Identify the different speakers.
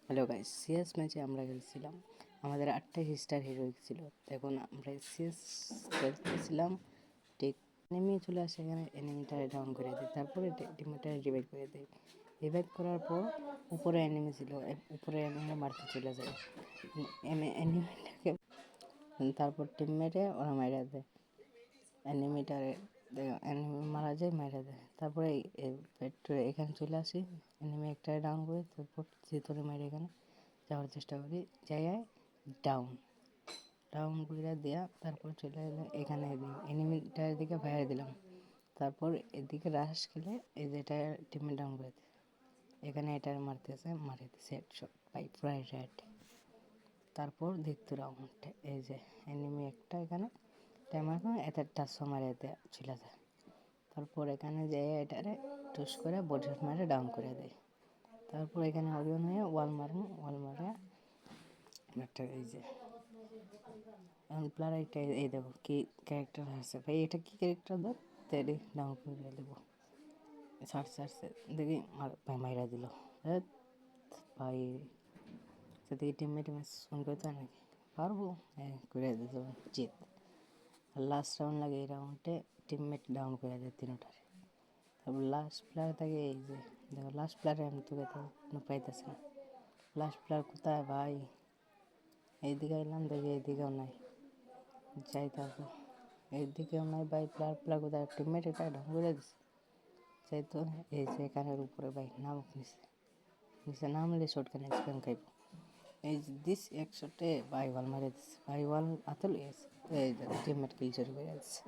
Speaker 1: Hello guys, CS ম্যাচে আমরা খেলছিলাম। আমাদের 28 স্টার হিরো ছিল। এখন আমরা সিএস খেলতেছিলাম, ঠিক এনিমি চলে আসে, এখানে এনিমিটা ডাউন করে দিই, তারপরে টিমটা রিভাইভ করে দেয়। রিভাইভ করার পর উপরে এনিমি ছিল, উপরে এনিমি মারতে চলে যায় এনিমিটাকে। তারপর টিমমেটে ওরা মারা দেয় এনিমিটারে, এনিমি মারা যায়, মারা দেয়। তারপরে এখানে চলে আসি, এনিমি একটা ডাউন করে তারপর ভিতরে মারি, এখানে যাওয়ার চেষ্টা করি, জায়গায় ডাউন ডাউন করে দেওয়া। তারপর চলে এলো এখানে এনিমিটার দিকে ফায়ার দিলাম। তারপর এদিকে রাশ খেলে এই যে এটা টিমে ডাউন করে দিই, এখানে এটা মারতেছে, মারি দিছে হেডশট বাই প্রায় রেড। তারপর দ্বিতীয় রাউন্ড এই যে এনিমি একটা এখানে টাইমার এতে টাচও মারে দেয় চলে যায়। তারপর এখানে যে এটারে টুস করে বডি মারে ডাউন করে দেয়। তারপর এখানে অরিয়ন হয়ে ওয়াল মারবো, ওয়াল মারে একটা এই যে প্লার একটা এই দেবো কি ক্যারেক্টার আছে ভাই, এটা কি ক্যারেক্টার দাও তেরি ডাউন করে দেবো। সারছে দেখি মাইরা দিল ভাই। যদি টিমমেট ম্যাচ ফোন করতে হয় নাকি, পারবো হ্যাঁ করে দিত জিত। লাস্ট রাউন্ড লাগে, এই রাউন্ডে টিমমেট ডাউন করে দেয় তিনটারে। তারপর লাস্ট প্লেয়ার থাকে এই যে দেখো, লাস্ট প্লেয়ারে আমি তোকে তো পাইতেছি না। লাস্ট প্লেয়ার কোথায় ভাই? এইদিকে এলাম, দেখি এইদিকেও নাই, যাই তারপর এইদিকেও নাই ভাই। প্লেয়ার কোথায়? টিমমেট এটা ডাউন করে দিচ্ছে, যাই তো এই যে এখানের উপরে ভাই নামক নিচে নামলে শর্টকানে স্প্যাম খাইব। এই যে দিস একশোটে ভাই ওয়াল মারে দিচ্ছে, ভাই ওয়াল আতল গেছে, এই টিমমেট কিল চুরি করে দিচ্ছে।